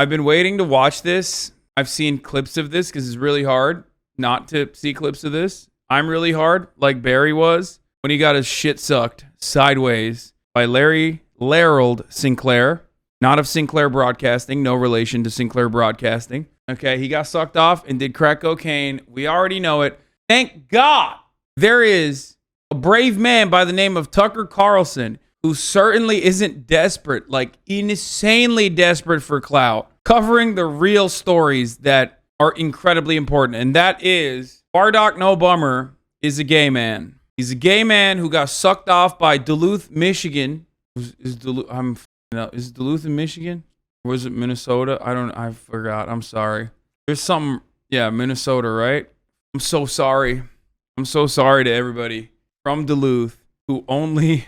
I've been waiting to watch this. I've seen clips of this because it's really hard not to see clips of this. I'm really hard, like Barry was when he got his shit sucked sideways by Larry Sinclair, not of Sinclair Broadcasting, no relation to Sinclair Broadcasting. Okay, he got sucked off and did crack cocaine. We already know it. Thank God there is a brave man by the name of Tucker Carlson who certainly isn't desperate, like insanely desperate for clout, covering the real stories that are incredibly important. And that is Bardock No Bummer is a gay man. He's a gay man who got sucked off by Duluth, Michigan. Is Duluth in Michigan? Or was it Minnesota? I forgot. I'm sorry. There's some, Minnesota, right? I'm so sorry. I'm so sorry to everybody from Duluth who only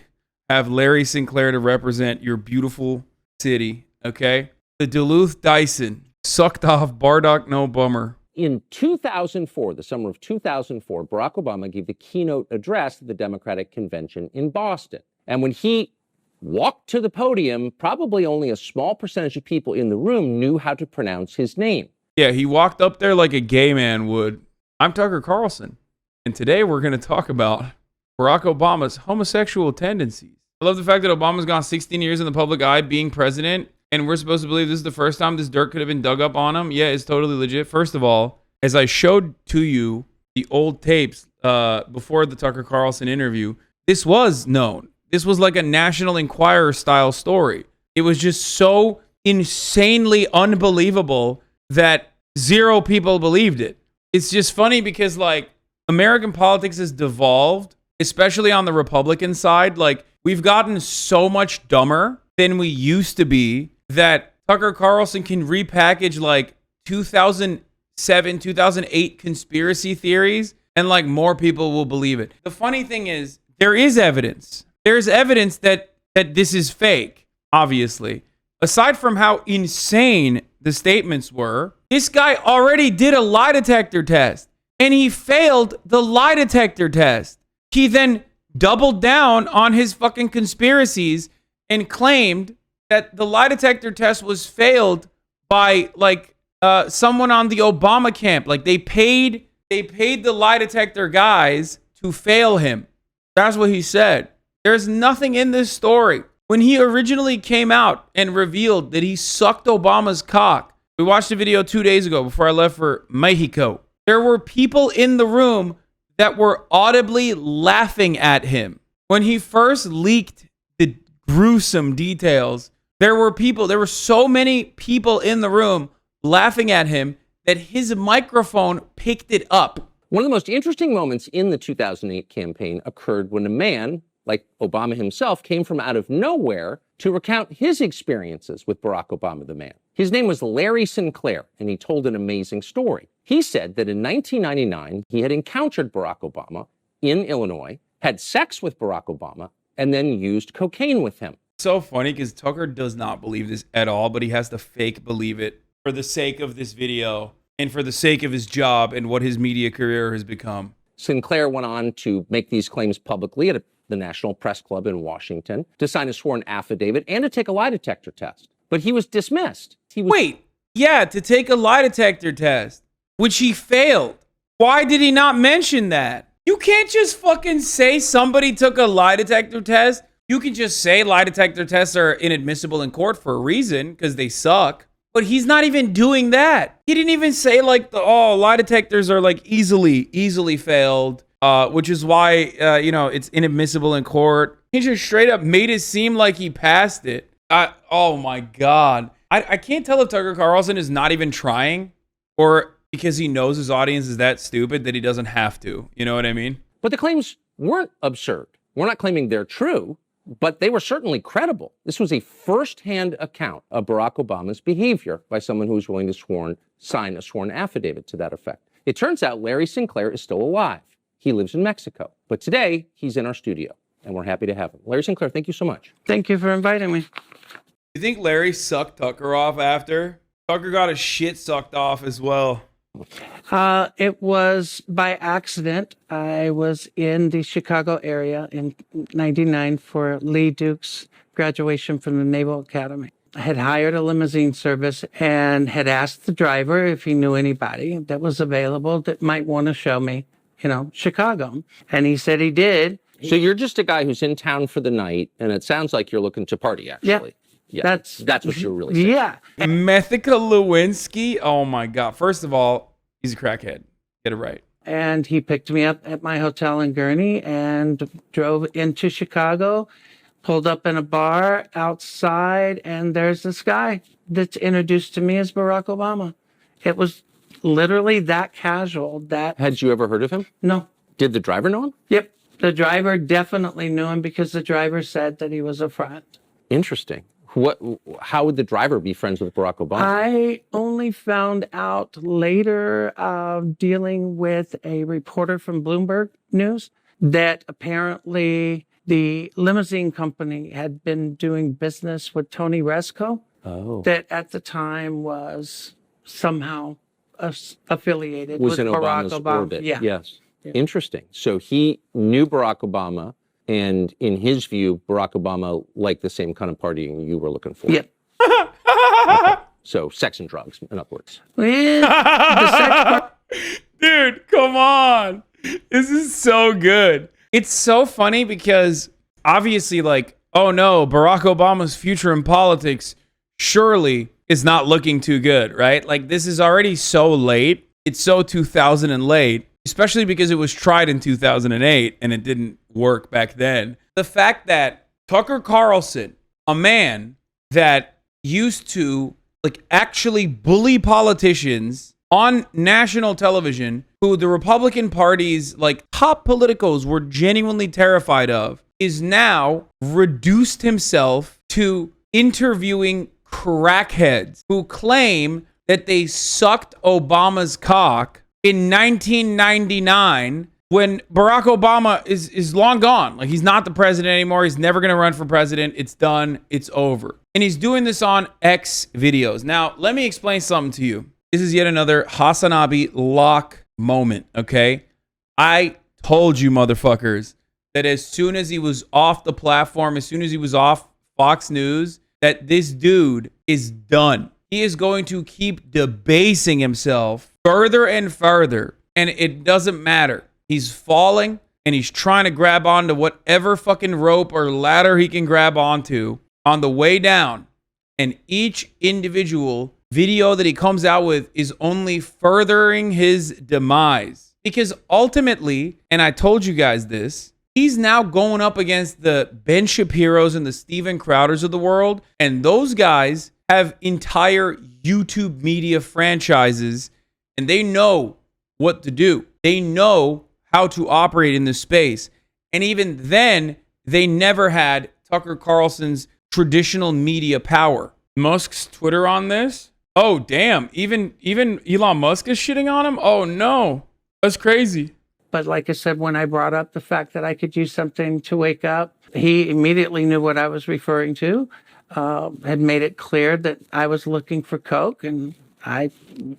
have Larry Sinclair to represent your beautiful city, okay? The Duluth Dyson sucked off Bardock No Bummer. In 2004, the summer of 2004, Barack Obama gave the keynote address at the Democratic Convention in Boston. And when he walked to the podium, probably only a small percentage of people in the room knew how to pronounce his name. Yeah, he walked up there like a gay man would. I'm Tucker Carlson, and today we're going to talk about Barack Obama's homosexual tendencies. I love the fact that Obama's gone 16 years in the public eye being president, and we're supposed to believe this is the first time this dirt could have been dug up on him. Yeah, it's totally legit. First of all, as I showed to you the old tapes before the Tucker Carlson interview, this was known. This was like a National Enquirer style story. It was just so insanely unbelievable that zero people believed it. It's just funny because like American politics has devolved, especially on the Republican side. Like we've gotten so much dumber than we used to be that Tucker Carlson can repackage like 2007, 2008 conspiracy theories and like more people will believe it. The funny thing is there is evidence. There's evidence that this is fake, obviously. Aside from how insane the statements were, this guy already did a lie detector test and he failed the lie detector test. He then doubled down on his fucking conspiracies and claimed that the lie detector test was failed by like someone on the Obama camp. Like they paid the lie detector guys to fail him. That's what he said. There's nothing in this story. When he originally came out and revealed that he sucked Obama's cock, we watched the video 2 days ago before I left for Mexico. There were people in the room that were audibly laughing at him. When he first leaked the gruesome details, there were so many people in the room laughing at him that his microphone picked it up. One of the most interesting moments in the 2008 campaign occurred when a man like Obama himself came from out of nowhere to recount his experiences with Barack Obama, the man. His name was Larry Sinclair, and he told an amazing story. He said that in 1999, he had encountered Barack Obama in Illinois, had sex with Barack Obama, and then used cocaine with him. So funny because Tucker does not believe this at all, but he has to fake believe it for the sake of this video and for the sake of his job and what his media career has become. Sinclair went on to make these claims publicly at the National Press Club in Washington, to sign a sworn affidavit and to take a lie detector test. But he was dismissed. To take a lie detector test, which he failed. Why did he not mention that? You can't just fucking say somebody took a lie detector test. You can just say lie detector tests are inadmissible in court for a reason because they suck. But he's not even doing that. He didn't even say like lie detectors are like easily failed. Which is why, it's inadmissible in court. He just straight up made it seem like he passed it. Oh my God. I can't tell if Tucker Carlson is not even trying or because he knows his audience is that stupid that he doesn't have to. You know what I mean? But the claims weren't absurd. We're not claiming they're true, but they were certainly credible. This was a firsthand account of Barack Obama's behavior by someone who was willing to sign a sworn affidavit to that effect. It turns out Larry Sinclair is still alive. He lives in Mexico. But today, he's in our studio, and we're happy to have him. Larry Sinclair, thank you so much. Thank you for inviting me. You think Larry sucked Tucker off after? Tucker got his shit sucked off as well. It was by accident. I was in the Chicago area in '99 for Lee Duke's graduation from the Naval Academy. had hired a limousine service and had asked the driver if he knew anybody that was available that might want to show me, Chicago. And he said he did. So you're just a guy who's in town for the night, and it sounds like you're looking to party, actually. Yeah. That's what you're really saying. Yeah. Methica Lewinsky. Oh my God. First of all, he's a crackhead. Get it right. And he picked me up at my hotel in Gurney and drove into Chicago, pulled up in a bar outside, and there's this guy that's introduced to me as Barack Obama. It was literally that casual. Had you ever heard of him? No. Did the driver know him? Yep. The driver definitely knew him because the driver said that he was a friend. Interesting. How would the driver be friends with Barack Obama? I only found out later, dealing with a reporter from Bloomberg News, that apparently the limousine company had been doing business with Tony Resco, that at the time was somehow affiliated with in Barack Obama's Obama. orbit. Yeah. Yes. Interesting. So he knew Barack Obama, and in his view, Barack Obama liked the same kind of partying you were looking for. Yeah. Okay. So sex and drugs, in other words. The sex part. Dude, come on. This is so good. It's so funny because obviously, like, oh no, Barack Obama's future in politics surely is not looking too good, right? Like, this is already so late. It's so 2000 and late, especially because it was tried in 2008 and it didn't work back then. The fact that Tucker Carlson, a man that used to like actually bully politicians on national television, who the Republican Party's like top politicos were genuinely terrified of, is now reduced himself to interviewing crackheads who claim that they sucked Obama's cock in 1999 when Barack Obama is long gone. Like, he's not the president anymore. He's never going to run for president. It's done. It's over. And he's doing this on X videos. Now, let me explain something to you. This is yet another HasanAbi lock moment, okay? I told you motherfuckers that as soon as he was off the platform, as soon as he was off Fox News, that this dude is done. He is going to keep debasing himself further and further, and it doesn't matter. He's falling, and he's trying to grab onto whatever fucking rope or ladder he can grab onto on the way down. And each individual video that he comes out with is only furthering his demise. Because ultimately, and I told you guys this, he's now going up against the Ben Shapiro's and the Steven Crowders of the world. And those guys have entire YouTube media franchises, and they know what to do. They know how to operate in this space. And even then, they never had Tucker Carlson's traditional media power. Musk's Twitter on this? Oh, damn. Even Elon Musk is shitting on him? Oh, no. That's crazy. But like I said, when I brought up the fact that I could use something to wake up, he immediately knew what I was referring to, had made it clear that I was looking for coke, and I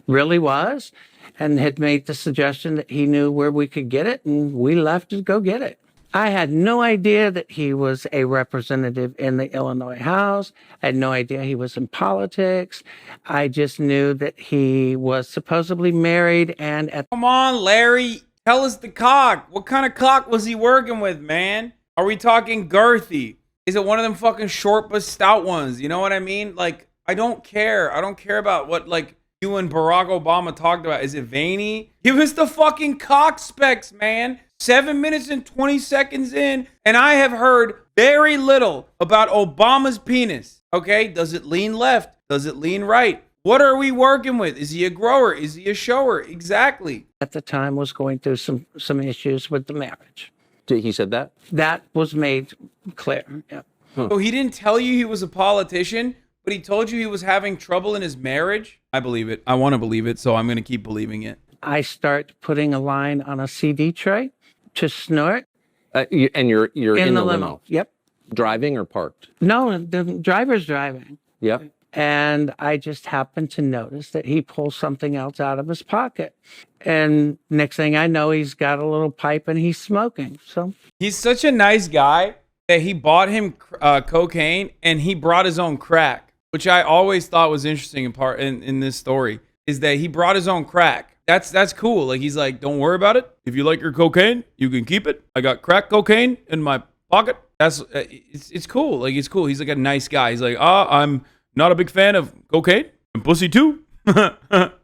really was, and had made the suggestion that he knew where we could get it, and we left to go get it. I had no idea that he was a representative in the Illinois House. I had no idea he was in politics. I just knew that he was supposedly married and at... Come on, Larry. Tell us the cock. What kind of cock was he working with, man? Are we talking girthy? Is it one of them fucking short but stout ones? You know what I mean? Like, I don't care. I don't care about what, like, you and Barack Obama talked about. Is it veiny? Give us the fucking cock specs, man. 7 minutes and 20 seconds in, and I have heard very little about Obama's penis. Okay? Does it lean left? Does it lean right? What are we working with? Is he a grower? Is he a shower? Exactly. At the time was going through some issues with the marriage. He said that? That was made clear. Yeah. So he didn't tell you he was a politician, but he told you he was having trouble in his marriage? I believe it. I want to believe it, so I'm going to keep believing it. I start putting a line on a CD tray to snort. And you're in the limo. Yep. Driving or parked? No, the driver's driving. Yep. And I just happened to notice that he pulls something else out of his pocket. And next thing I know, he's got a little pipe and he's smoking. So he's such a nice guy that he bought him cocaine and he brought his own crack. which I always thought was interesting in this story, is that he brought his own crack. That's cool. Like, he's like, don't worry about it. If you like your cocaine, you can keep it. I got crack cocaine in my pocket. It's cool. Like, it's cool. He's like a nice guy. He's like, I'm not a big fan of cocaine and pussy too.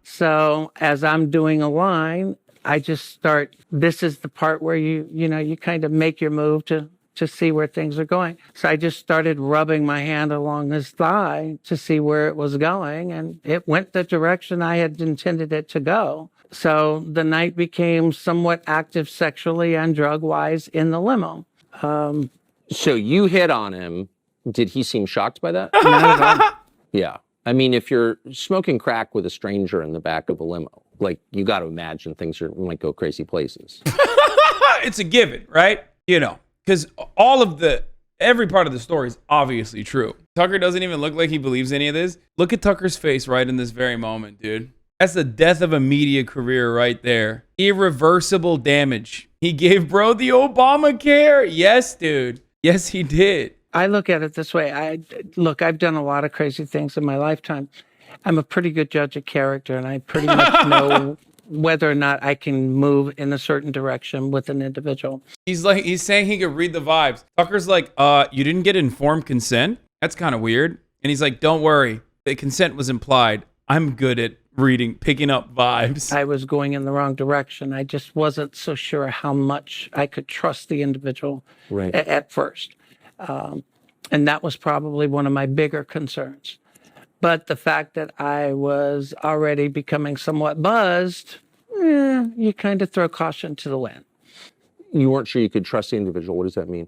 So as I'm doing a line, I just start, this is the part where you kind of make your move to see where things are going. So I just started rubbing my hand along his thigh to see where it was going, and it went the direction I had intended it to go. So the night became somewhat active sexually and drug-wise in the limo. So you hit on him. Did he seem shocked by that? Not at all. Yeah. I mean, if you're smoking crack with a stranger in the back of a limo, like, you got to imagine things might go crazy places. It's a given, right? You know, because every part of the story is obviously true. Tucker doesn't even look like he believes any of this. Look at Tucker's face right in this very moment, dude. That's the death of a media career right there. Irreversible damage. He gave bro the Obamacare. Yes, dude. Yes, he did. I look at it this way. I've done a lot of crazy things in my lifetime. I'm a pretty good judge of character, and I pretty much know whether or not I can move in a certain direction with an individual. He's saying he could read the vibes. Tucker's like, you didn't get informed consent? That's kind of weird. And he's like, don't worry. The consent was implied. I'm good at picking up vibes. I was going in the wrong direction. I just wasn't so sure how much I could trust the individual at first. And that was probably one of my bigger concerns. But the fact that I was already becoming somewhat buzzed, you kind of throw caution to the wind. You weren't sure you could trust the individual. What does that mean?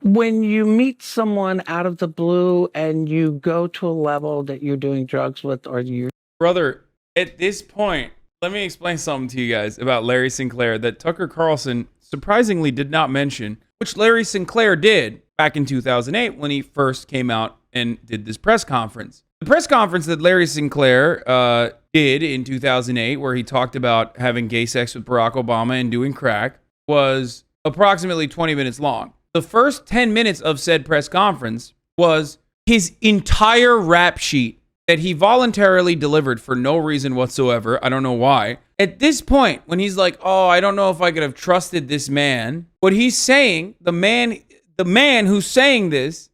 When you meet someone out of the blue and you go to a level that you're doing drugs with, or you... Brother, at this point, let me explain something to you guys about Larry Sinclair that Tucker Carlson surprisingly did not mention, which Larry Sinclair did back in 2008 when he first came out and did this press conference. The press conference that Larry Sinclair did in 2008, where he talked about having gay sex with Barack Obama and doing crack, was approximately 20 minutes long. The first 10 minutes of said press conference was his entire rap sheet that he voluntarily delivered for no reason whatsoever. I don't know why. At this point, when he's like, oh, I don't know if I could have trusted this man, what he's saying, the man who's saying this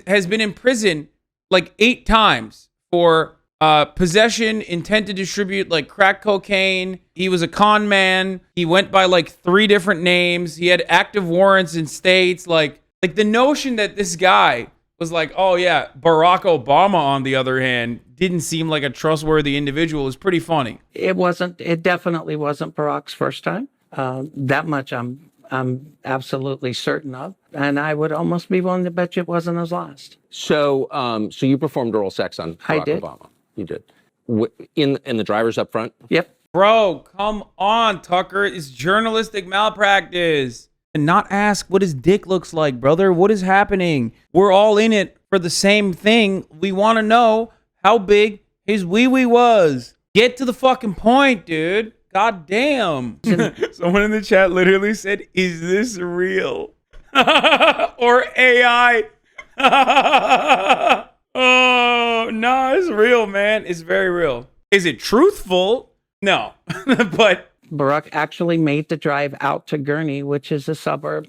has been in prison like 8 times for possession, intent to distribute like crack cocaine. He was a con man. He went by like 3 different names. He had active warrants in states. Like the notion that this guy was like, oh yeah, Barack Obama, on the other hand, didn't seem like a trustworthy individual is pretty funny. It definitely wasn't Barack's first time. That much I'm absolutely certain of. And I would almost be willing to bet you it wasn't his last. So you performed oral sex on Barack Obama. You did. In the drivers up front? Yep. Bro, come on, Tucker. It's journalistic malpractice. And not ask what his dick looks like, brother. What is happening? We're all in it for the same thing. We want to know how big his wee-wee was. Get to the fucking point, dude. God damn. Someone in the chat literally said, is this real? Or AI? Oh, no, it's real, man. It's very real. Is it truthful? No. But Barack actually made the drive out to Gurnee, which is a suburb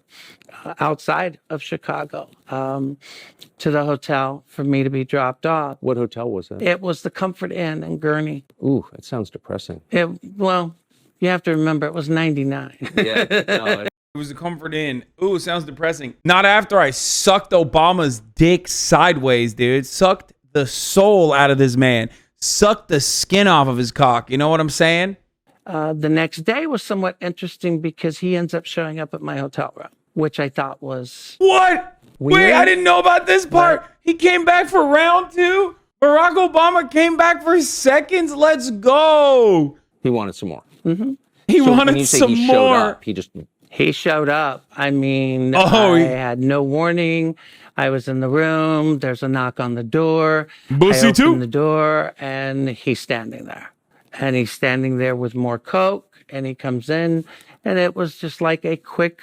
outside of Chicago, to the hotel for me to be dropped off. What hotel was that? It was the Comfort Inn in Gurnee. Ooh, that sounds depressing. Well, you have to remember it was 99. Yeah, no, it was the Comfort Inn. Ooh, sounds depressing. Not after I sucked Obama's dick sideways, dude. Sucked the soul out of this man. Sucked the skin off of his cock. You know what I'm saying? The next day was somewhat interesting because he ends up showing up at my hotel room, which I thought was... What? Weird. Wait, I didn't know about this part. What? He came back for round 2? Barack Obama came back for seconds? Let's go. He wanted some more. Mm-hmm. He wanted some more. Showed up, he showed up. I mean, I had no warning. I was in the room. There's a knock on the door. Bussy I too. open the door, and he's standing there. And he's standing there with more coke, and he comes in, and it was just like a quick,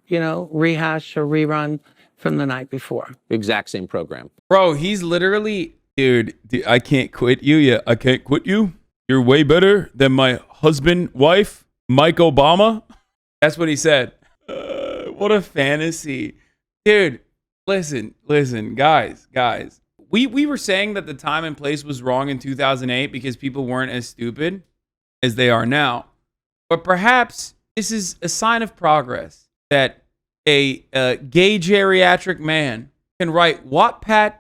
rehash or rerun from the night before. Exact same program. Bro, he's literally, dude, I can't quit you. Yeah, I can't quit you. You're way better than my husband, wife, Mike Obama. That's what he said. What a fantasy. Dude, listen, guys. We were saying that the time and place was wrong in 2008 because people weren't as stupid as they are now. But perhaps this is a sign of progress that a gay geriatric man can write Wattpad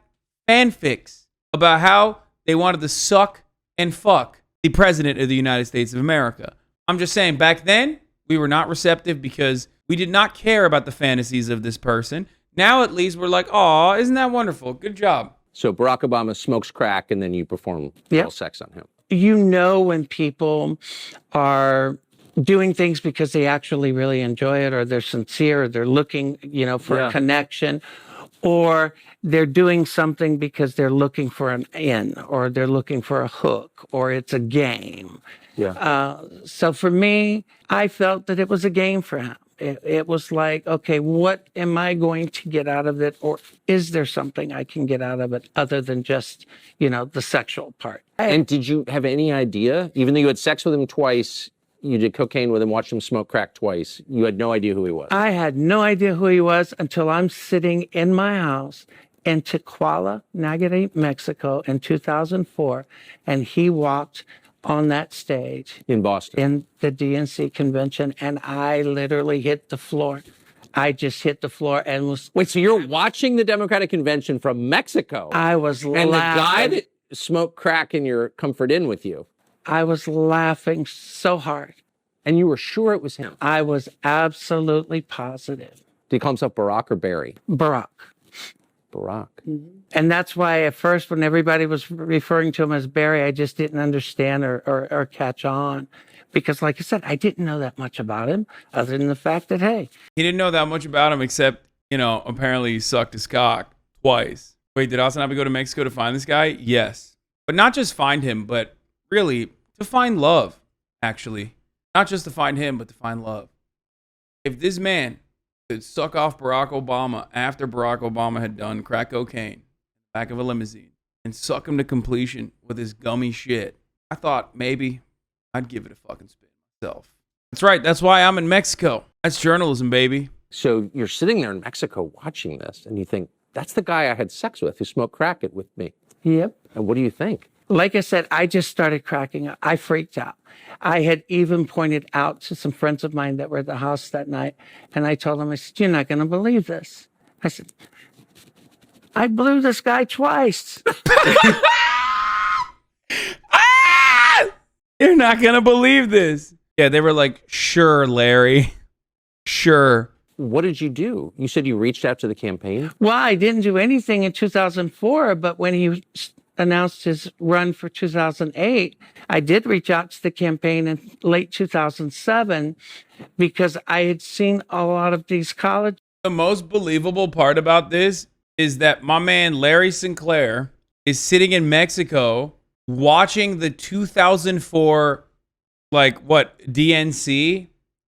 fanfics about how they wanted to suck and fuck the president of the United States of America. I'm just saying, back then, we were not receptive because we did not care about the fantasies of this person. Now, at least, we're like, aw, isn't that wonderful? Good job. So Barack Obama smokes crack and then you perform oral sex on him. You know when people are doing things because they actually really enjoy it, or they're sincere, or they're looking, for a connection, or they're doing something because they're looking for an in, or they're looking for a hook, or it's a game. So for me, I felt that it was a game for him. It was like, okay, what am I going to get out of it? Or is there something I can get out of it other than just, the sexual part? And did you have any idea, even though you had sex with him twice, you did cocaine with him, watched him smoke crack twice, you had no idea who he was? I had no idea who he was until I'm sitting in my house in Tequila, Nayarit, Mexico in 2004, and he walked on that stage in Boston, in the DNC convention, and I literally hit the floor. I just hit the floor and was... Wait, so you're watching the Democratic convention from Mexico? I was laughing. And the guy that smoked crack in your comfort inn with you? I was laughing so hard. And you were sure it was him? I was absolutely positive. Did he call himself Barack or Barry? Barack. Barack. Mm-hmm. And that's why at first when everybody was referring to him as Barry, I just didn't understand or catch on. Because like I said, I didn't know that much about him other than the fact that, hey. He didn't know that much about him except, apparently he sucked his cock twice. Wait, did HasanAbi go to Mexico to find this guy? Yes. But not just find him, but really to find love, actually. Not just to find him, but to find love. If this man could suck off Barack Obama after Barack Obama had done crack cocaine in the back of a limousine and suck him to completion with his gummy shit, I thought maybe I'd give it a fucking spin myself. That's right. That's why I'm in Mexico. That's journalism, baby. So you're sitting there in Mexico watching this and you think, that's the guy I had sex with who smoked crack it with me. Yep. And what do you think? Like I said, I just started cracking up. I freaked out. I had even pointed out to some friends of mine that were at the house that night, and I told them, I said, you're not going to believe this. I said, I blew this guy twice. You're not going to believe this. Yeah, they were like, sure, Larry. Sure. What did you do? You said you reached out to the campaign? Well, I didn't do anything in 2004, but when he announced his run for 2008, I did reach out to the campaign in late 2007 because I had seen a lot of these colleges. The most believable part about this is that my man Larry Sinclair is sitting in Mexico watching the 2004 DNC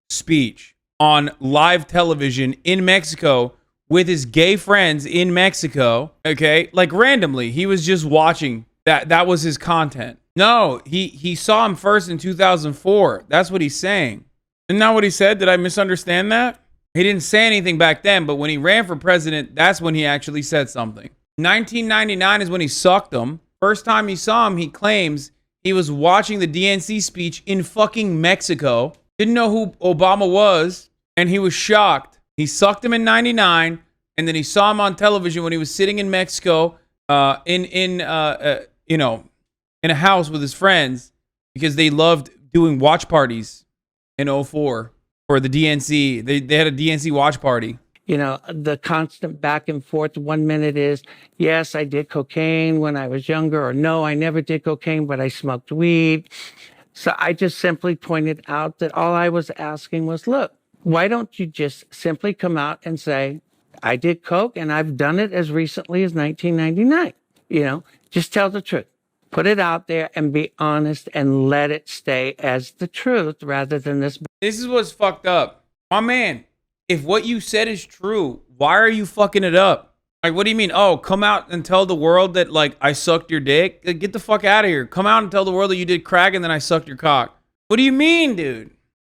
speech on live television in Mexico with his gay friends in Mexico, okay? Like randomly, he was just watching that. That was his content. No, he saw him first in 2004. That's what he's saying. Isn't that what he said? Did I misunderstand that? He didn't say anything back then, but when he ran for president, that's when he actually said something. 1999 is when he sucked him. First time he saw him, he claims he was watching the DNC speech in fucking Mexico. Didn't know who Obama was, and he was shocked. He sucked him in 99, and then he saw him on television when he was sitting in Mexico, in a house with his friends because they loved doing watch parties in 04 for the DNC. They had a DNC watch party. The constant back and forth. 1 minute is, yes, I did cocaine when I was younger, or no, I never did cocaine, but I smoked weed. So I just simply pointed out that all I was asking was, look, why don't you just simply come out and say, I did coke and I've done it as recently as 1999. Just tell the truth. Put it out there and be honest and let it stay as the truth rather than this. This is what's fucked up. My man, if what you said is true, why are you fucking it up? Like, what do you mean? Oh, come out and tell the world that, like, I sucked your dick? Like, get the fuck out of here. Come out and tell the world that you did crack and then I sucked your cock. What do you mean, dude?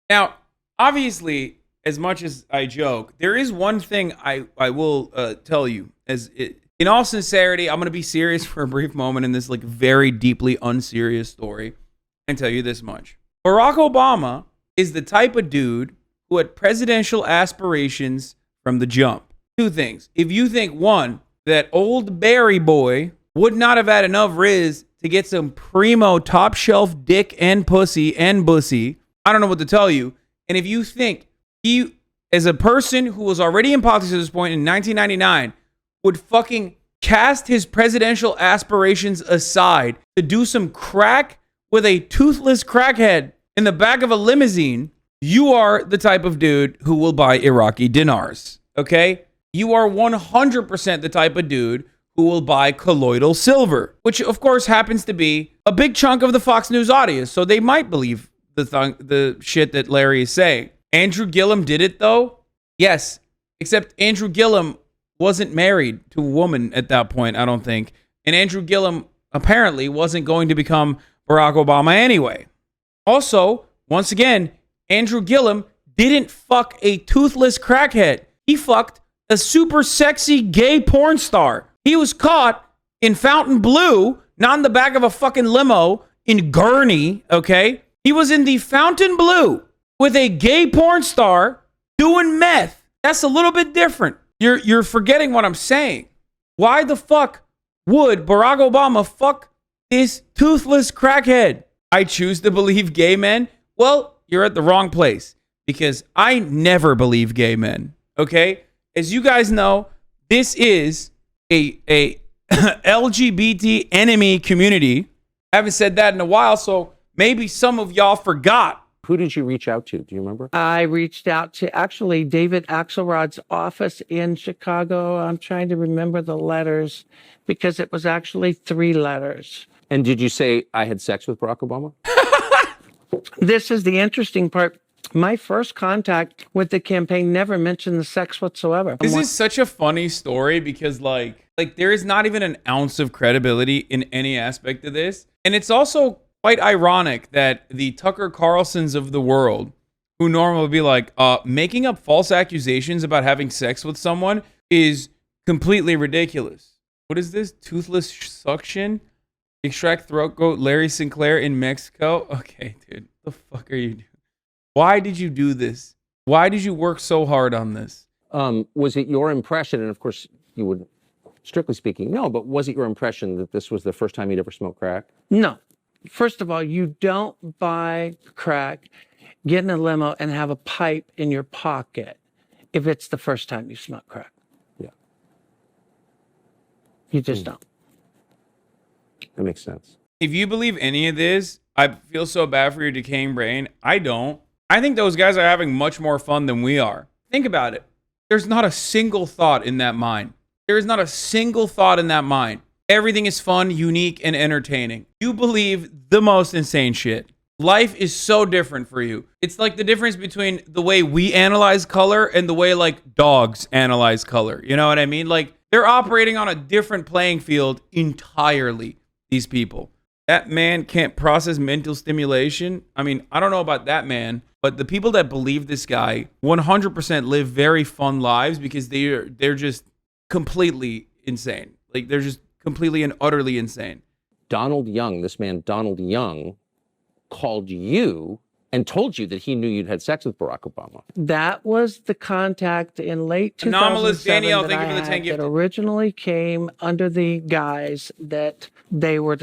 Now, obviously, as much as I joke, there is one thing I will tell you. In all sincerity, I'm going to be serious for a brief moment in this, like, very deeply unserious story and tell you this much. Barack Obama is the type of dude who had presidential aspirations from the jump. Two things. If you think, one, that old Barry boy would not have had enough riz to get some primo top shelf dick and pussy and bussy, I don't know what to tell you. And if you think he, as a person who was already in politics at this point in 1999, would fucking cast his presidential aspirations aside to do some crack with a toothless crackhead in the back of a limousine, you are the type of dude who will buy Iraqi dinars, okay? You are 100% the type of dude who will buy colloidal silver, which of course happens to be a big chunk of the Fox News audience, so they might believe the shit that Larry is saying. Andrew Gillum did it though? Yes, except Andrew Gillum wasn't married to a woman at that point, I don't think. And Andrew Gillum apparently wasn't going to become Barack Obama anyway. Also, once again, Andrew Gillum didn't fuck a toothless crackhead. He fucked a super sexy gay porn star. He was caught in Fontainebleau, not in the back of a fucking limo in Gurney, okay? He was in the Fontainebleau with a gay porn star doing meth. That's a little bit different. You're forgetting what I'm saying. Why the fuck would Barack Obama fuck this toothless crackhead? I choose to believe gay men. Well, you're at the wrong place because I never believe gay men, okay? As you guys know, this is a LGBT enemy community. I haven't said that in a while, so maybe some of y'all forgot. Who did you reach out to? Do you remember? I reached out to actually David Axelrod's office in Chicago. I'm trying to remember the letters because it was actually 3 letters. And did you say I had sex with Barack Obama? This is the interesting part. My first contact with the campaign never mentioned the sex whatsoever. This is such a funny story because like there is not even an ounce of credibility in any aspect of this. And it's also quite ironic that the Tucker Carlsons of the world, who normally would be like, making up false accusations about having sex with someone is completely ridiculous. What is this? Toothless suction? Extract throat goat Larry Sinclair in Mexico? Okay, dude. The fuck are you doing? Why did you do this? Why did you work so hard on this? Was it your impression, and of course you would, strictly speaking, no, but was it your impression that this was the first time you'd ever smoked crack? No. First of all, you don't buy crack, get in a limo, and have a pipe in your pocket if it's the first time you smoke crack. Yeah. You just don't. That makes sense. If you believe any of this, I feel so bad for your decaying brain. I don't. I think those guys are having much more fun than we are. Think about it. There's not a single thought in that mind. There is not a single thought in that mind. Everything is fun, unique, and entertaining. You believe the most insane shit. Life is so different for you. It's like the difference between the way we analyze color and the way like dogs analyze color. You know what I mean? Like they're operating on a different playing field entirely, these people. That man can't process mental stimulation. I mean, I don't know about that man, but the people that believe this guy 100% live very fun lives because they're just completely insane. Like they're just completely and utterly insane. Donald Young, this man Donald Young, called you and told you that he knew you'd had sex with Barack Obama. That was the contact in late 2007 Anomalous Danielle, that thank you for the I 10 had gift. that originally came under the guise that they were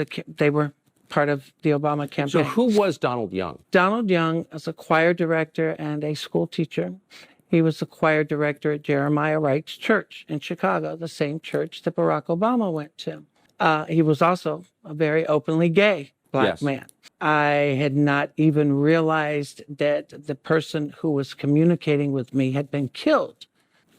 part of the Obama campaign. So who was Donald Young? Donald Young is a choir director and a school teacher. He was the choir director at Jeremiah Wright's church in Chicago, the same church that Barack Obama went to. He was also a very openly gay black man. I had not even realized that the person who was communicating with me had been killed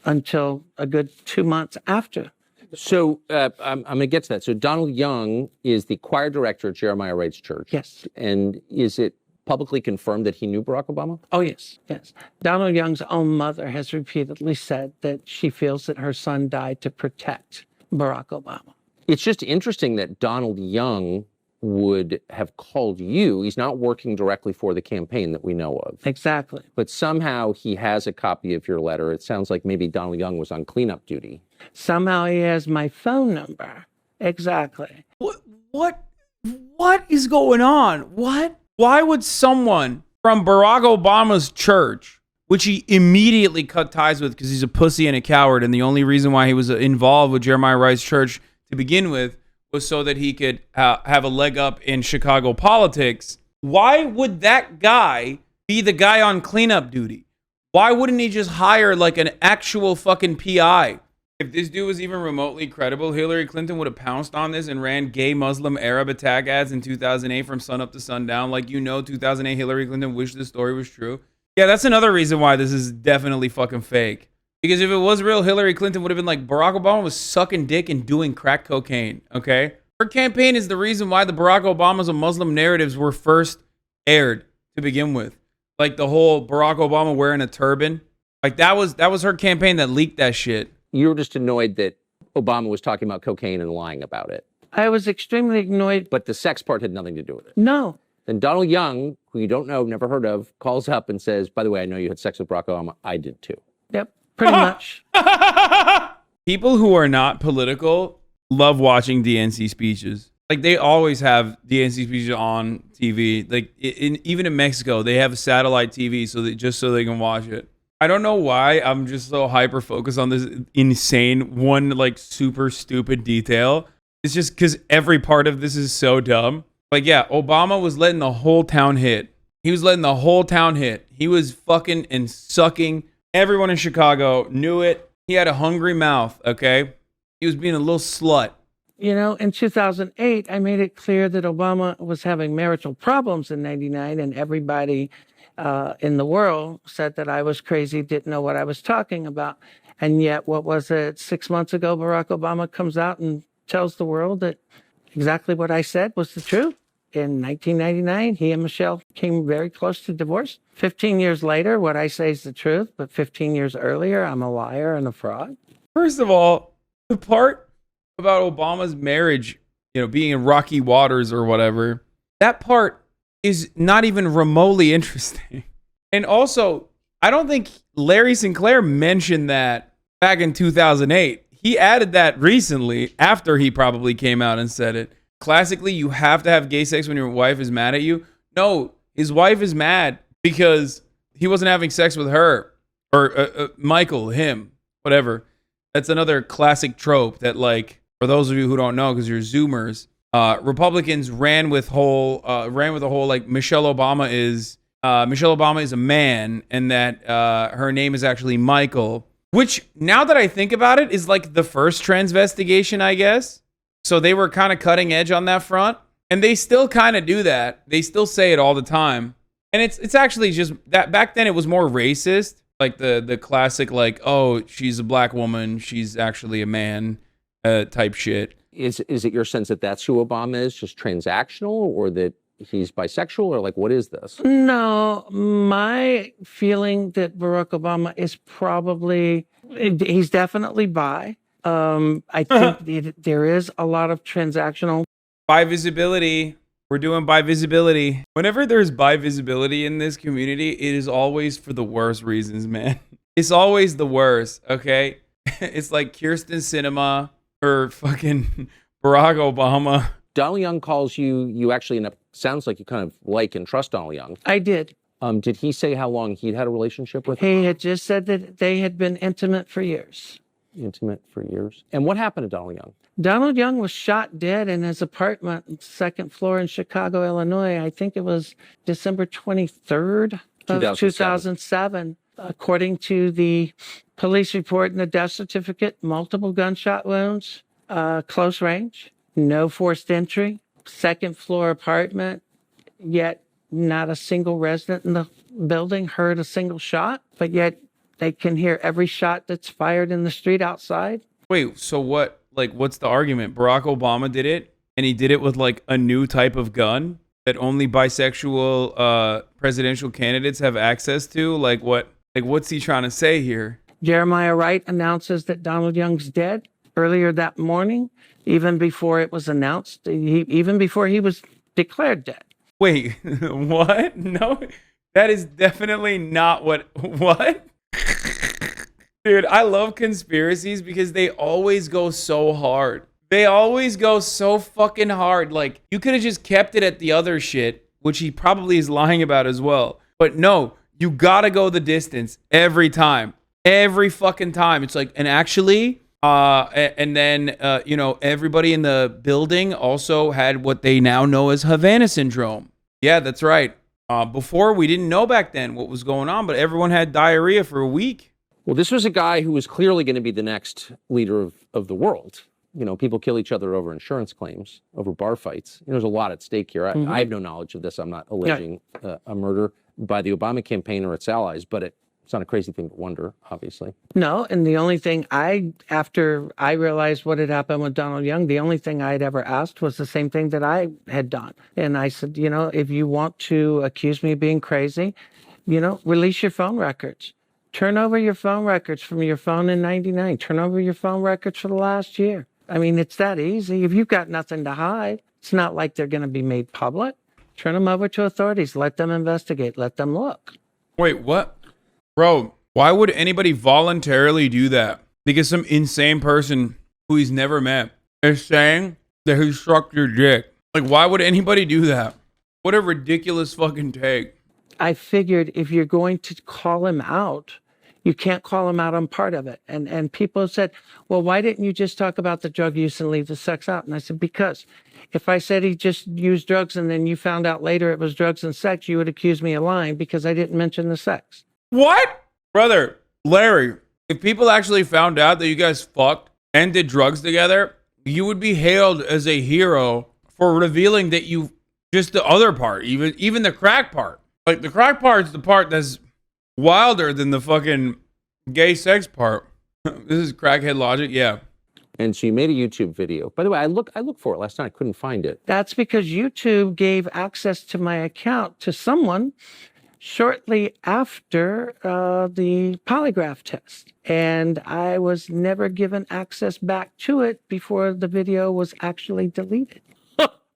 until a good 2 months after. So I'm going to get to that. So Donald Young is the choir director at Jeremiah Wright's church. Yes. And is it publicly confirmed that he knew Barack Obama? Oh, yes, yes. Donald Young's own mother has repeatedly said that she feels that her son died to protect Barack Obama. It's just interesting that Donald Young would have called you. He's not working directly for the campaign that we know of. Exactly. But somehow he has a copy of your letter. It sounds like maybe Donald Young was on cleanup duty. Somehow he has my phone number. Exactly. What is going on? What? Why would someone from Barack Obama's church, which he immediately cut ties with because he's a pussy and a coward, and the only reason why he was involved with Jeremiah Wright's church to begin with was so that he could have a leg up in Chicago politics. Why would that guy be the guy on cleanup duty? Why wouldn't he just hire like an actual fucking PI? If this dude was even remotely credible, Hillary Clinton would have pounced on this and ran gay Muslim Arab attack ads in 2008 from sun up to sundown. Like, 2008 Hillary Clinton wished the story was true. Yeah, that's another reason why this is definitely fucking fake. Because if it was real, Hillary Clinton would have been like, Barack Obama was sucking dick and doing crack cocaine, okay? Her campaign is the reason why the Barack Obamas of Muslim narratives were first aired to begin with. Like the whole Barack Obama wearing a turban. Like that was her campaign that leaked that shit. You were just annoyed that Obama was talking about cocaine and lying about it. I was extremely annoyed. But the sex part had nothing to do with it. No. Then Donald Young, who you don't know, never heard of, calls up and says, by the way, I know you had sex with Barack Obama. I did too. Yep, pretty much. People who are not political love watching DNC speeches. Like they always have DNC speeches on TV. Like even in Mexico, they have satellite TV so they can watch it. I don't know why I'm just so hyper focused on this insane one, like super stupid detail. It's just because every part of this is so dumb. Like, yeah, Obama was letting the whole town hit. He was letting the whole town hit. He was fucking and sucking. Everyone in Chicago knew it. He had a hungry mouth, okay? He was being a little slut. In 2008, I made it clear that Obama was having marital problems in 99, and everybody in the world said that I was crazy, didn't know what I was talking about. And yet, 6 months ago, Barack Obama comes out and tells the world that exactly what I said was the truth. In 1999, he and Michelle came very close to divorce. 15 years later, what I say is the truth, but 15 years earlier, I'm a liar and a fraud. First of all, the part about Obama's marriage, being in rocky waters or whatever, that part is not even remotely interesting. And also, I don't think Larry Sinclair mentioned that back in 2008. He added that recently after he probably came out and said it. Classically, you have to have gay sex when your wife is mad at you. No, his wife is mad because he wasn't having sex with her or Michael, him, whatever. That's another classic trope that, like, for those of you who don't know, because you're Zoomers, Republicans ran with the whole like Michelle Obama is a man and that her name is actually Michael, which now that I think about it is like the first transvestigation, I guess. So they were kind of cutting edge on that front, and they still kind of do that. They still say it all the time, and it's actually just that back then it was more racist, like the classic like, oh, she's a black woman, she's actually a man type shit. Is it your sense that that's who Obama is, just transactional, or that he's bisexual, or like what is this? No, my feeling that Barack Obama is he's definitely bi. I think there is a lot of transactional. Bi visibility. We're doing bi visibility. Whenever there's bi visibility in this community, it is always for the worst reasons, man. It's always the worst, okay? It's like Kirsten Sinema or fucking Barack Obama. Donald Young calls you. You actually sounds like you kind of like and trust Donald Young. I did. Did he say how long he'd had a relationship with her? He had just said that they had been intimate for years. Intimate for years. And what happened to Donald Young? Donald Young was shot dead in his apartment, second floor in Chicago, Illinois. I think it was December 23rd of 2007. According to the police report and the death certificate, multiple gunshot wounds, close range, no forced entry, second floor apartment, yet not a single resident in the building heard a single shot, but yet they can hear every shot that's fired in the street outside. Wait, so what? Like, what's the argument? Barack Obama did it, and he did it with like a new type of gun. that only bisexual presidential candidates have access to? Like what's he trying to say here? Jeremiah Wright announces that Donald Young's dead earlier that morning, even before it was announced, even before he was declared dead. Wait, what? No, that is definitely not what? Dude, I love conspiracies because they always go so hard. They always go so fucking hard. Like, you could have just kept it at the other shit, which he probably is lying about as well. But no, you gotta go the distance every time. Every fucking time. It's like, and actually, and then, everybody in the building also had what they now know as Havana syndrome. Yeah, that's right. Before, we didn't know back then what was going on, but everyone had diarrhea for a week. Well, this was a guy who was clearly going to be the next leader of the world. You know, people kill each other over insurance claims, over bar fights. There's a lot at stake here. I have no knowledge of this. I'm not alleging a murder by the Obama campaign or its allies, but it's not a crazy thing to wonder, obviously. No, and the only thing after I realized what had happened with Donald Young, the only thing I'd ever asked was the same thing that I had done. And I said, if you want to accuse me of being crazy, release your phone records. Turn over your phone records from your phone in 99. Turn over your phone records for the last year. I mean, it's that easy. If you've got nothing to hide, it's not like they're going to be made public. Turn them over to authorities. Let them investigate. Let them look. Wait, what? Bro, why would anybody voluntarily do that? Because some insane person who he's never met is saying that he sucked your dick. Like, why would anybody do that? What a ridiculous fucking take. I figured if you're going to call him out, you can't call him out on part of it. And people said, well, why didn't you just talk about the drug use and leave the sex out? And I said, because if I said he just used drugs and then you found out later it was drugs and sex, you would accuse me of lying because I didn't mention the sex. What? Brother, Larry, if people actually found out that you guys fucked and did drugs together, you would be hailed as a hero for revealing that you just the other part, even the crack part. Like, the crack part's the part that's wilder than the fucking gay sex part. This is crackhead logic, yeah. And so you made a YouTube video. By the way, I looked for it last night. I couldn't find it. That's because YouTube gave access to my account to someone shortly after the polygraph test. And I was never given access back to it before the video was actually deleted.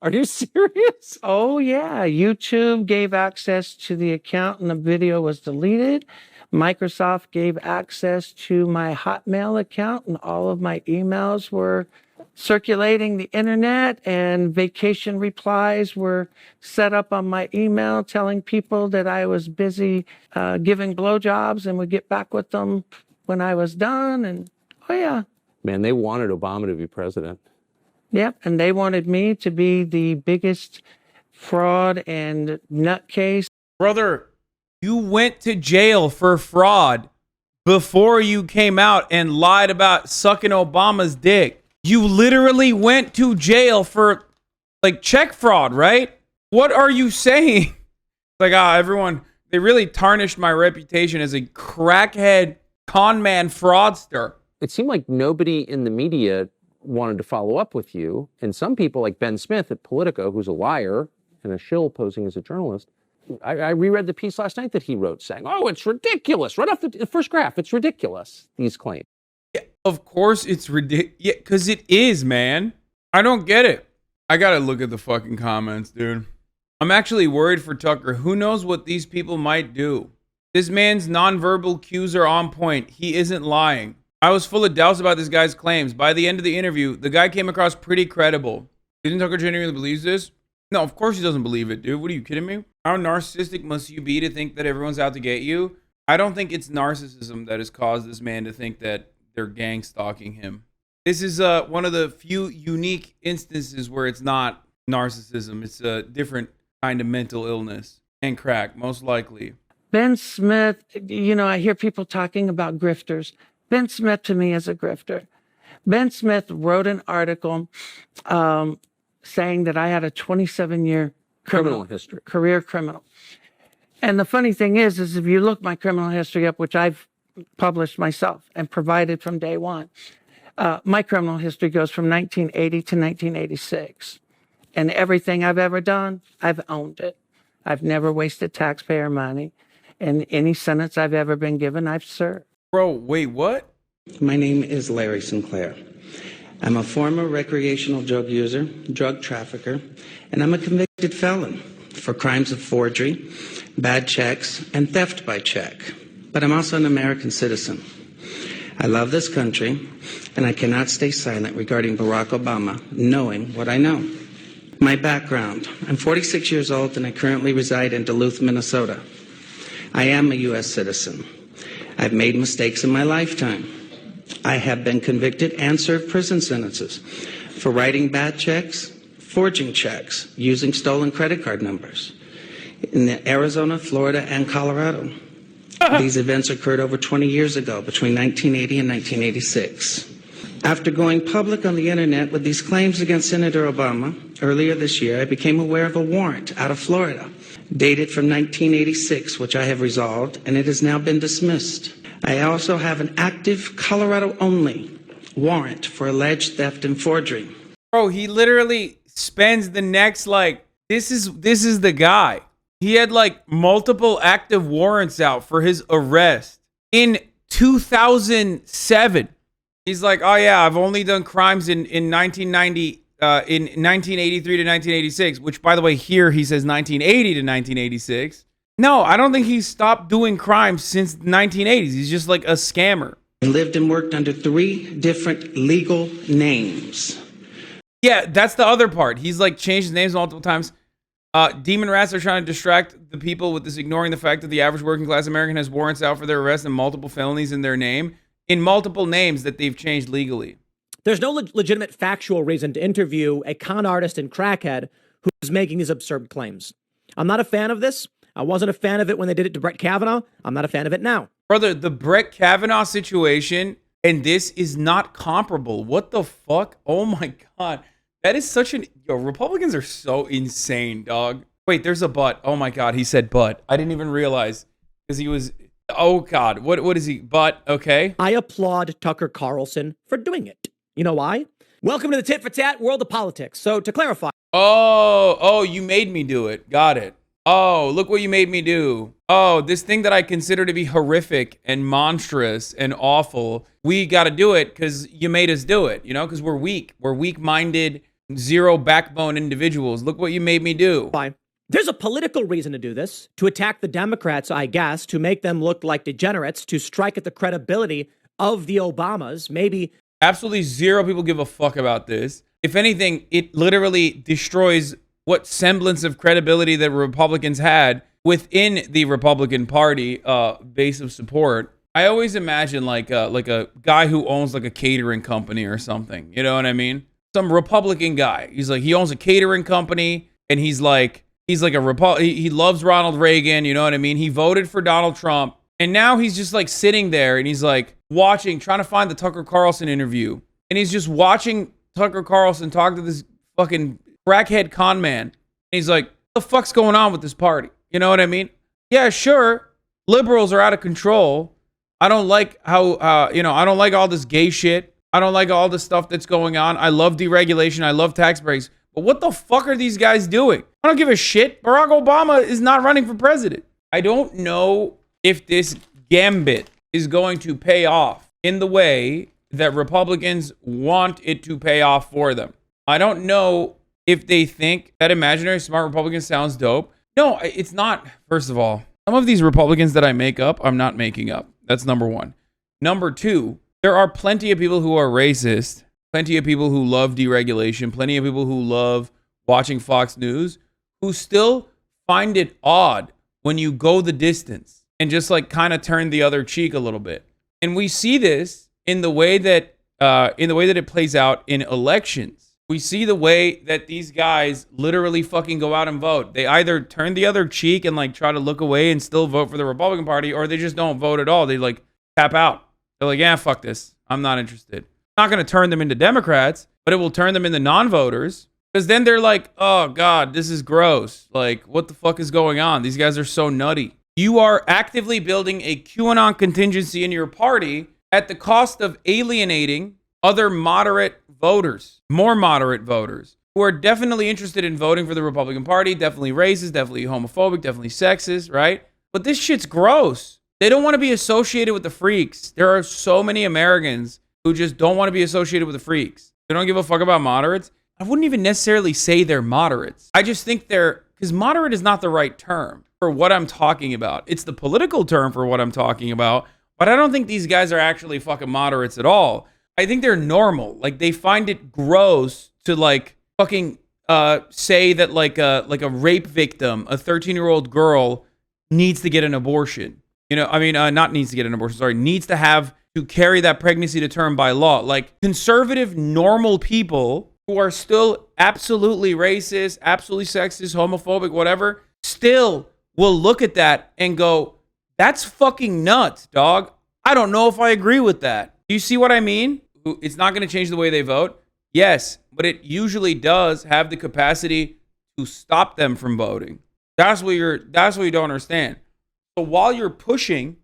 Are you serious? Oh, yeah. YouTube gave access to the account and the video was deleted. Microsoft gave access to my Hotmail account and all of my emails were circulating the internet, and vacation replies were set up on my email telling people that I was busy giving blowjobs and would get back with them when I was done. And oh, yeah. Man, they wanted Obama to be president. Yep, and they wanted me to be the biggest fraud and nutcase. Brother, you went to jail for fraud before you came out and lied about sucking Obama's dick. You literally went to jail for, like, check fraud, right? What are you saying? Like, everyone, they really tarnished my reputation as a crackhead, con man fraudster. It seemed like nobody in the media wanted to follow up with you. And some people, like Ben Smith at Politico, who's a liar and a shill posing as a journalist, I reread the piece last night that he wrote saying, oh, it's ridiculous. Right off the first graph, it's ridiculous, these claims. Yeah, of course it's ridiculous. Yeah, because it is, man. I don't get it. I got to look at the fucking comments, dude. I'm actually worried for Tucker. Who knows what these people might do? This man's nonverbal cues are on point. He isn't lying. I was full of doubts about this guy's claims. By the end of the interview, the guy came across pretty credible. Isn't Tucker genuinely believes this? No, of course he doesn't believe it, dude. What are you kidding me? How narcissistic must you be to think that everyone's out to get you? I don't think it's narcissism that has caused this man to think that they're gang stalking him. This is one of the few unique instances where it's not narcissism. It's a different kind of mental illness and crack, most likely. Ben Smith, I hear people talking about grifters. Ben Smith to me is a grifter. Ben Smith wrote an article saying that I had a 27-year Criminal history. Career criminal. And the funny thing is if you look my criminal history up, which I've published myself and provided from day one, my criminal history goes from 1980 to 1986. And everything I've ever done, I've owned it. I've never wasted taxpayer money. And any sentence I've ever been given, I've served. Bro, wait, what? My name is Larry Sinclair. I'm a former recreational drug user, drug trafficker, and I'm a convicted felon for crimes of forgery, bad checks, and theft by check. But I'm also an American citizen. I love this country, and I cannot stay silent regarding Barack Obama, knowing what I know. My background: I'm 46 years old, and I currently reside in Duluth, Minnesota. I am a U.S. citizen. I've made mistakes in my lifetime. I have been convicted and served prison sentences for writing bad checks, forging checks, using stolen credit card numbers in Arizona, Florida, and Colorado. These events occurred over 20 years ago, between 1980 and 1986. After going public on the internet with these claims against Senator Obama, earlier this year, I became aware of a warrant out of Florida, dated from 1986, which I have resolved, and it has now been dismissed. I also have an active Colorado-only warrant for alleged theft and forgery. Bro, he literally spends the next, like, this is the guy. He had, like, multiple active warrants out for his arrest in 2007. He's like, oh yeah, I've only done crimes in 1990, in 1983 to 1986, which, by the way, here he says 1980 to 1986. No, I don't think he's stopped doing crimes since the 1980s. He's just like a scammer. I lived and worked under 3 different legal names. Yeah, that's the other part. He's like changed his names multiple times. Demon rats are trying to distract the people with this, ignoring the fact that the average working class American has warrants out for their arrest and multiple felonies in their name, in multiple names that they've changed legally. There's no legitimate factual reason to interview a con artist and crackhead who's making these absurd claims. I'm not a fan of this. I wasn't a fan of it when they did it to Brett Kavanaugh. I'm not a fan of it now. Brother, the Brett Kavanaugh situation and this is not comparable. What the fuck? Oh my God. That is such an... Yo, Republicans are so insane, dog. Wait, there's a but. Oh my God, he said but. I didn't even realize because he was... Oh God, what is he? But, okay. I applaud Tucker Carlson for doing it. You know why? Welcome to the tit for tat world of politics. So to clarify... Oh, you made me do it. Got it. Oh, look what you made me do. Oh, this thing that I consider to be horrific and monstrous and awful, we got to do it because you made us do it, you know, because we're weak. We're weak-minded, zero backbone individuals. Look what you made me do. Fine. There's a political reason to do this, to attack the Democrats, I guess, to make them look like degenerates, to strike at the credibility of the Obamas, maybe. Absolutely zero people give a fuck about this. If anything, it literally destroys what semblance of credibility that Republicans had within the Republican Party base of support. I always imagine like a guy who owns like a catering company or something. You know what I mean? Some Republican guy. He's like, he owns a catering company and he's like a he loves Ronald Reagan. You know what I mean? He voted for Donald Trump. And now he's just like sitting there and he's like watching, trying to find the Tucker Carlson interview. And he's just watching Tucker Carlson talk to this fucking crackhead con man. And he's like, what the fuck's going on with this party? You know what I mean? Yeah, sure. Liberals are out of control. I don't like how, I don't like all this gay shit. I don't like all the stuff that's going on. I love deregulation. I love tax breaks. But what the fuck are these guys doing? I don't give a shit. Barack Obama is not running for president. I don't know if this gambit is going to pay off in the way that Republicans want it to pay off for them. I don't know if they think that imaginary smart Republican sounds dope. No, it's not. First of all, some of these Republicans that I make up, I'm not making up. That's number one. Number two, there are plenty of people who are racist, plenty of people who love deregulation, plenty of people who love watching Fox News, who still find it odd when you go the distance and just like kind of turn the other cheek a little bit. And we see this in the way that it plays out in elections. We see the way that these guys literally fucking go out and vote. They either turn the other cheek and like try to look away and still vote for the Republican Party, or they just don't vote at all. They like tap out. They're like, yeah, fuck this. I'm not interested. It's not going to turn them into Democrats, but it will turn them into non-voters. Because then they're like, oh God, this is gross. Like, what the fuck is going on? These guys are so nutty. You are actively building a QAnon contingency in your party at the cost of alienating other moderate voters, more moderate voters, who are definitely interested in voting for the Republican Party, definitely racist, definitely homophobic, definitely sexist, right? But this shit's gross. They don't want to be associated with the freaks. There are so many Americans who just don't want to be associated with the freaks. They don't give a fuck about moderates. I wouldn't even necessarily say they're moderates. I just think because moderate is not the right term for what I'm talking about. It's the political term for what I'm talking about, but I don't think these guys are actually fucking moderates at all. I think they're normal. Like, they find it gross to like fucking say that like a rape victim, a 13-year-old girl, needs to get an abortion. Not needs to get an abortion, sorry, needs to carry that pregnancy to term by law. Like, conservative, normal people who are still absolutely racist, absolutely sexist, homophobic, whatever, still will look at that and go, that's fucking nuts, dog. I don't know if I agree with that. Do you see what I mean? It's not going to change the way they vote. Yes, but it usually does have the capacity to stop them from voting. That's what you don't understand. So while you're pushing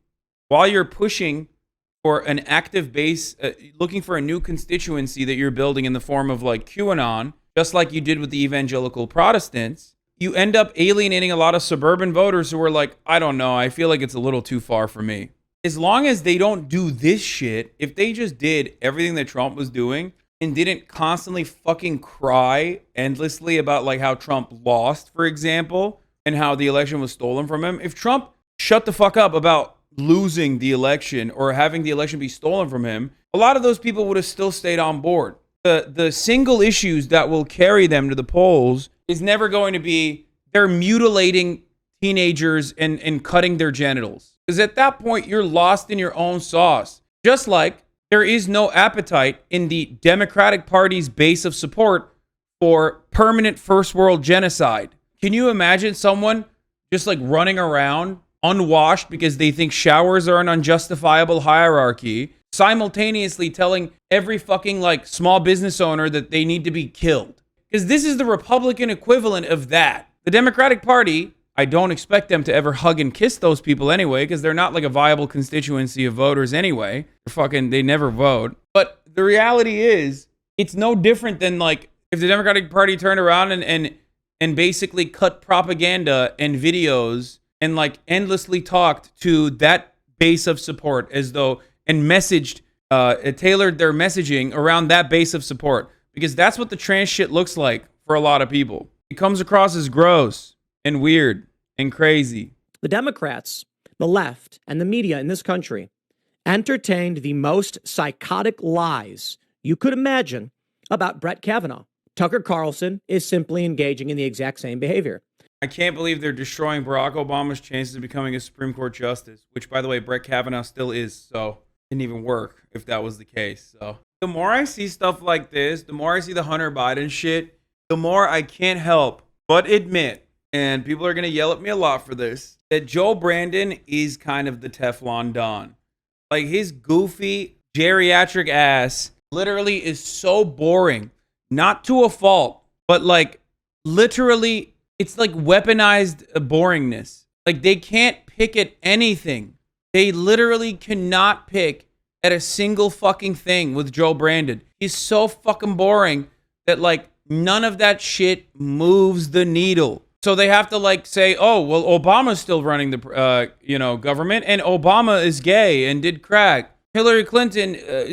for an active base, looking for a new constituency that you're building in the form of like QAnon, just like you did with the evangelical Protestants, you end up alienating a lot of suburban voters who are like, I don't know, I feel like it's a little too far for me. As long as they don't do this shit, if they just did everything that Trump was doing and didn't constantly fucking cry endlessly about like how Trump lost, for example, and how the election was stolen from him, if Trump shut the fuck up about losing the election or having the election be stolen from him, a lot of those people would have still stayed on board. The single issues that will carry them to the polls is never going to be they're mutilating teenagers and cutting their genitals. Because at that point, you're lost in your own sauce. Just like there is no appetite in the Democratic Party's base of support for permanent first world genocide. Can you imagine someone just like running around unwashed because they think showers are an unjustifiable hierarchy, simultaneously telling every fucking like small business owner that they need to be killed? Because this is the Republican equivalent of that. The Democratic Party, I don't expect them to ever hug and kiss those people anyway, because they're not like a viable constituency of voters anyway. They never vote. But the reality is, it's no different than like if the Democratic Party turned around and basically cut propaganda and videos and like endlessly talked to that base of support and messaged, tailored their messaging around that base of support. Because that's what the trans shit looks like for a lot of people. It comes across as gross and weird and crazy. The Democrats, the left, and the media in this country entertained the most psychotic lies you could imagine about Brett Kavanaugh. Tucker Carlson is simply engaging in the exact same behavior. I can't believe they're destroying Barack Obama's chances of becoming a Supreme Court justice, which, by the way, Brett Kavanaugh still is, so it didn't even work if that was the case. So the more I see stuff like this, the more I see the Hunter Biden shit, the more I can't help but admit, and people are going to yell at me a lot for this, that Joe Brandon is kind of the Teflon Don. Like, his goofy, geriatric ass literally is so boring. Not to a fault, but like literally, it's like weaponized boringness. Like, they can't pick at anything. They literally cannot pick at a single fucking thing with Joe Brandon. He's so fucking boring that like none of that shit moves the needle. So they have to like say, oh, well, Obama's still running the government, and Obama is gay and did crack. Hillary Clinton,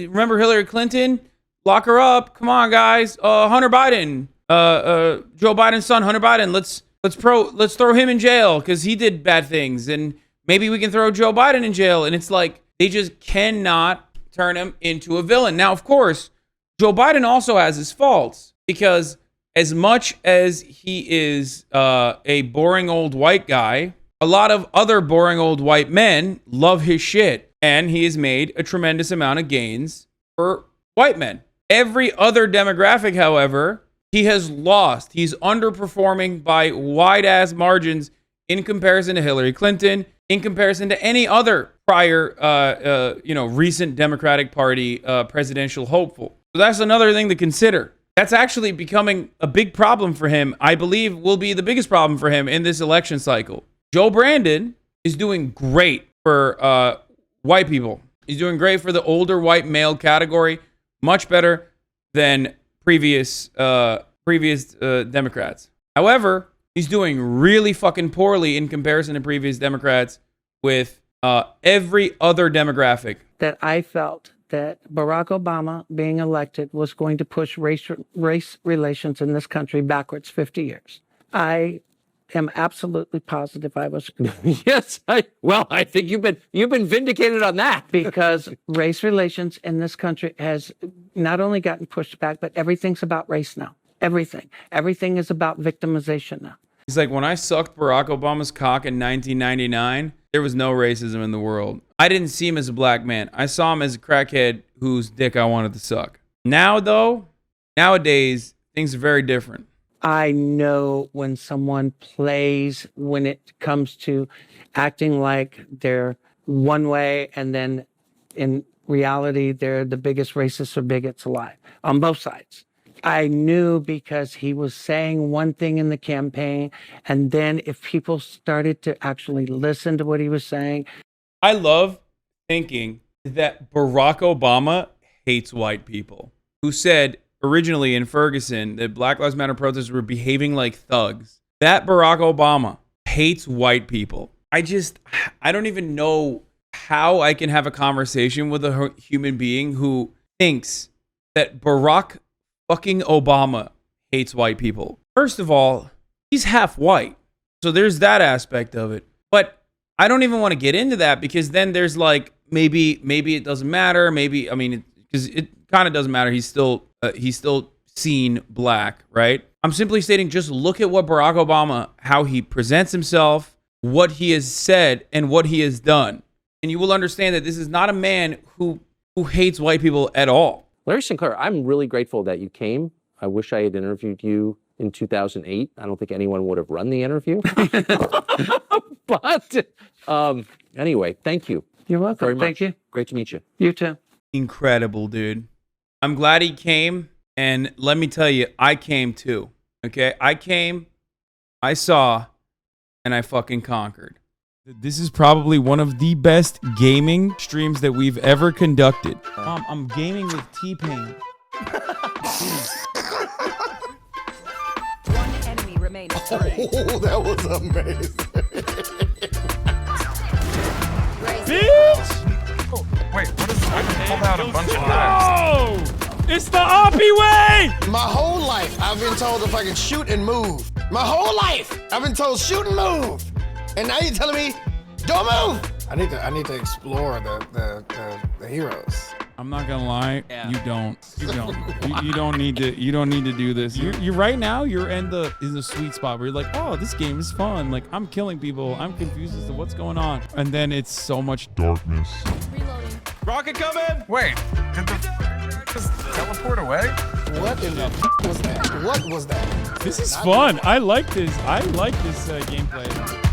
remember Hillary Clinton? Lock her up. Come on, guys. Hunter Biden, Joe Biden's son, Hunter Biden. Let's throw him in jail because he did bad things, and maybe we can throw Joe Biden in jail. And it's like they just cannot turn him into a villain. Now, of course, Joe Biden also has his faults, because as much as he is a boring old white guy, a lot of other boring old white men love his shit, and he has made a tremendous amount of gains for white men. Every other demographic, however, he has lost. He's underperforming by wide-ass margins in comparison to Hillary Clinton, in comparison to any other prior, recent Democratic Party presidential hopeful. So that's another thing to consider. That's actually becoming a big problem for him. I believe will be the biggest problem for him in this election cycle. Joe Brandon is doing great for white people. He's doing great for the older white male category. Much better than previous previous Democrats. However, he's doing really fucking poorly in comparison to previous Democrats with every other demographic. That I felt that Barack Obama being elected was going to push race relations in this country backwards 50 years. I am absolutely positive I was. Yes, I think you've been vindicated on that. Because race relations in this country has not only gotten pushed back, but everything's about race now. Everything is about victimization now. He's like, when I sucked Barack Obama's cock in 1999, there was no racism in the world. I didn't see him as a black man. I saw him as a crackhead whose dick I wanted to suck. Now, though, nowadays, things are very different. I know when someone plays, when it comes to acting like they're one way and then in reality, they're the biggest racists or bigots alive on both sides. I knew because he was saying one thing in the campaign, and then if people started to actually listen to what he was saying. I love thinking that Barack Obama hates white people, who said originally in Ferguson that Black Lives Matter protesters were behaving like thugs. That Barack Obama hates white people. I don't even know how I can have a conversation with a human being who thinks that Barack fucking Obama hates white people. First of all, he's half white. So there's that aspect of it. But I don't even want to get into that because then there's like, maybe it doesn't matter. Because it kind of doesn't matter. He's still seen black, right? I'm simply stating, just look at what Barack Obama, how he presents himself, what he has said, and what he has done. And you will understand that this is not a man who hates white people at all. Larry Sinclair, I'm really grateful that you came. I wish I had interviewed you in 2008. I don't think anyone would have run the interview. But anyway, thank you. You're welcome. Very much. Thank you. Great to meet you. You too. Incredible, dude. I'm glad he came. And let me tell you, I came too. Okay? I came, I saw, and I fucking conquered. This is probably one of the best gaming streams that we've ever conducted. I'm gaming with T-Pain. One enemy remaining. Oh, that was amazing. Bitch! Oh, wait, what is that? I pulled out a bunch of knives. Oh! It's the Oppie way! My whole life, I've been told if I can shoot and move. My whole life, I've been told shoot and move. And now you're telling me, don't move. I need to explore the heroes. I'm not gonna lie, you don't. You don't need to do this. You right now you're in the sweet spot where you're like, oh, this game is fun. Like I'm killing people. I'm confused as to what's going on. And then it's so much darkness. Reloading. Rocket coming! Wait, did the just teleport away? What in the was that? What was that? This is fun. I like this. I like this gameplay.